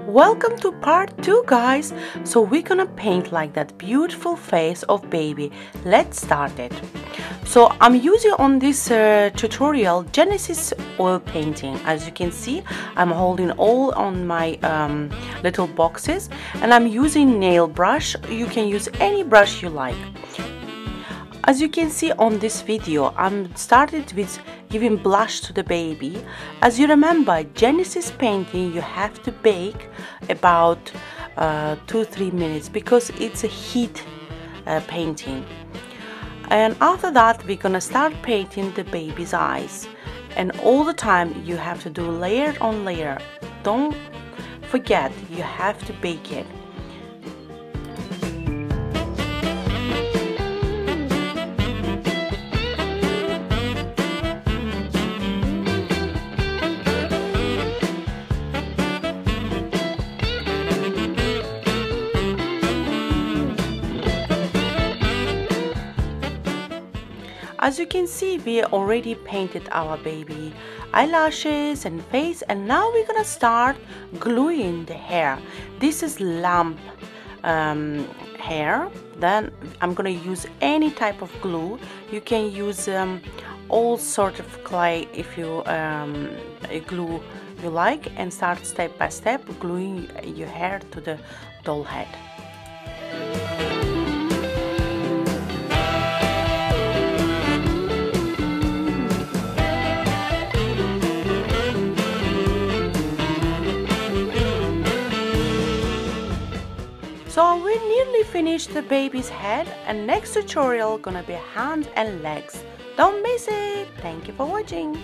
Welcome to part 2, guys. So we're gonna paint like that beautiful face of baby. Let's start it. So I'm using on this tutorial Genesis oil painting. As you can see, I'm holding all on my little boxes, and I'm using nail brush. You can use any brush you like. As you can see on this video, I'm started with giving blush to the baby. As you remember, Genesis painting, you have to bake about 2-3 minutes because it's a heat painting. And after that, we're gonna start painting the baby's eyes. And all the time, you have to do layer on layer. Don't forget, you have to bake it. As you can see, we already painted our baby eyelashes and face, and now we're gonna start gluing the hair. This is lamp hair. Then I'm gonna use any type of glue. You can use all sort of clay if you glue you like, and start step by step gluing your hair to the doll head. So we nearly finished the baby's head, and next tutorial gonna be hands and legs. Don't miss it. Thank you for watching.